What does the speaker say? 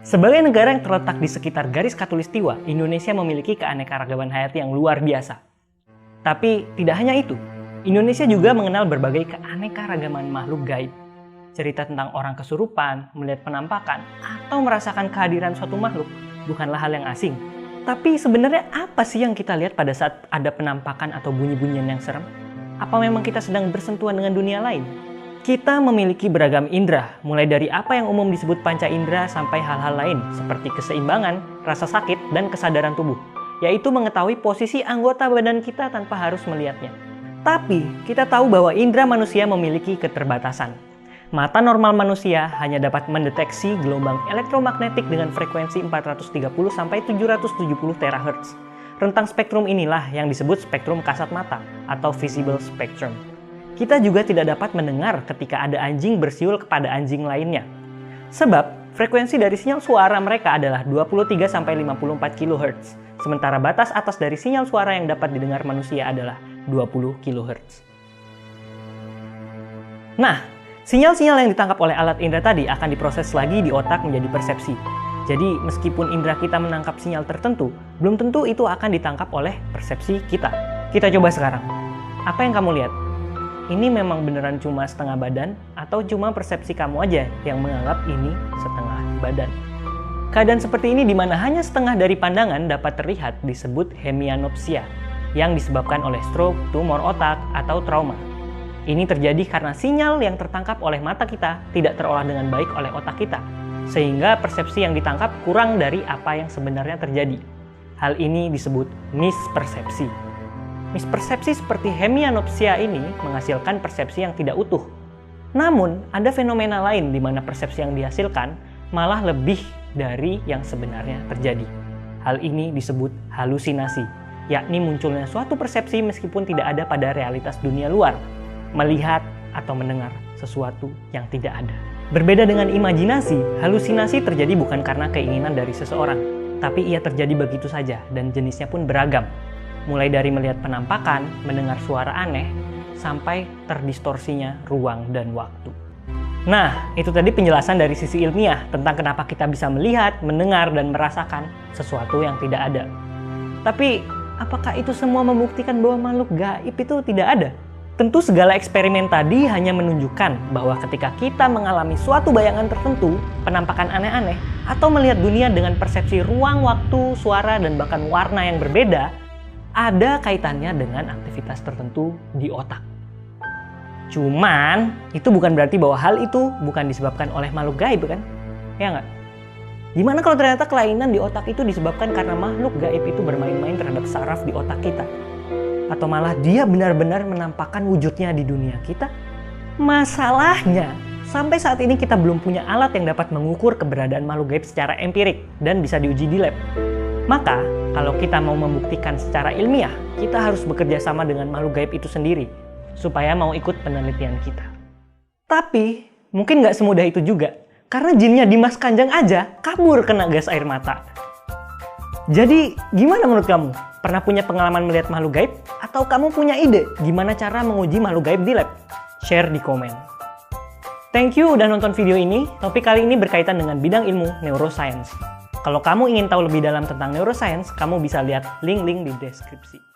Sebagai negara yang terletak di sekitar garis khatulistiwa, Indonesia memiliki keanekaragaman hayati yang luar biasa. Tapi tidak hanya itu, Indonesia juga mengenal berbagai keanekaragaman makhluk gaib. Cerita tentang orang kesurupan, melihat penampakan, atau merasakan kehadiran suatu makhluk bukanlah hal yang asing. Tapi sebenarnya apa sih yang kita lihat pada saat ada penampakan atau bunyi-bunyian yang serem? Apa memang kita sedang bersentuhan dengan dunia lain? Kita memiliki beragam indera, mulai dari apa yang umum disebut panca indera sampai hal-hal lain seperti keseimbangan, rasa sakit, dan kesadaran tubuh, yaitu mengetahui posisi anggota badan kita tanpa harus melihatnya. Tapi, kita tahu bahwa indera manusia memiliki keterbatasan. Mata normal manusia hanya dapat mendeteksi gelombang elektromagnetik dengan frekuensi 430 sampai 770 THz. Rentang spektrum inilah yang disebut spektrum kasat mata atau visible spectrum. Kita juga tidak dapat mendengar ketika ada anjing bersiul kepada anjing lainnya. Sebab, frekuensi dari sinyal suara mereka adalah 23 sampai 54 kHz, sementara batas atas dari sinyal suara yang dapat didengar manusia adalah 20 kHz. Nah, sinyal-sinyal yang ditangkap oleh alat indera tadi akan diproses lagi di otak menjadi persepsi. Jadi, meskipun indera kita menangkap sinyal tertentu, belum tentu itu akan ditangkap oleh persepsi kita. Kita coba sekarang. Apa yang kamu lihat? Ini memang beneran cuma setengah badan atau cuma persepsi kamu aja yang menganggap ini setengah badan? Keadaan seperti ini di mana hanya setengah dari pandangan dapat terlihat disebut hemianopsia yang disebabkan oleh stroke, tumor otak, atau trauma. Ini terjadi karena sinyal yang tertangkap oleh mata kita tidak terolah dengan baik oleh otak kita, sehingga persepsi yang ditangkap kurang dari apa yang sebenarnya terjadi. Hal ini disebut mispersepsi. Mispersepsi seperti hemianopsia ini menghasilkan persepsi yang tidak utuh. Namun, ada fenomena lain di mana persepsi yang dihasilkan malah lebih dari yang sebenarnya terjadi. Hal ini disebut halusinasi, yakni munculnya suatu persepsi meskipun tidak ada pada realitas dunia luar, melihat atau mendengar sesuatu yang tidak ada. Berbeda dengan imajinasi, halusinasi terjadi bukan karena keinginan dari seseorang, tapi ia terjadi begitu saja dan jenisnya pun beragam. Mulai dari melihat penampakan, mendengar suara aneh, sampai terdistorsinya ruang dan waktu. Nah, itu tadi penjelasan dari sisi ilmiah tentang kenapa kita bisa melihat, mendengar, dan merasakan sesuatu yang tidak ada. Tapi, apakah itu semua membuktikan bahwa makhluk gaib itu tidak ada? Tentu segala eksperimen tadi hanya menunjukkan bahwa ketika kita mengalami suatu bayangan tertentu, penampakan aneh-aneh, atau melihat dunia dengan persepsi ruang, waktu, suara, dan bahkan warna yang berbeda, ada kaitannya dengan aktivitas tertentu di otak. Cuman, itu bukan berarti bahwa hal itu bukan disebabkan oleh makhluk gaib, kan? Ya nggak? Gimana kalau ternyata kelainan di otak itu disebabkan karena makhluk gaib itu bermain-main terhadap saraf di otak kita? Atau malah dia benar-benar menampakkan wujudnya di dunia kita? Masalahnya, sampai saat ini kita belum punya alat yang dapat mengukur keberadaan makhluk gaib secara empirik dan bisa diuji di lab. Maka, kalau kita mau membuktikan secara ilmiah, kita harus bekerja sama dengan makhluk gaib itu sendiri, supaya mau ikut penelitian kita. Tapi, mungkin nggak semudah itu juga, karena jinnya Dimas Kanjeng aja kabur kena gas air mata. Jadi, gimana menurut kamu? Pernah punya pengalaman melihat makhluk gaib? Atau kamu punya ide gimana cara menguji makhluk gaib di lab? Share di komen. Thank you udah nonton video ini. Topik kali ini berkaitan dengan bidang ilmu neuroscience. Kalau kamu ingin tahu lebih dalam tentang neuroscience, kamu bisa lihat link-link di deskripsi.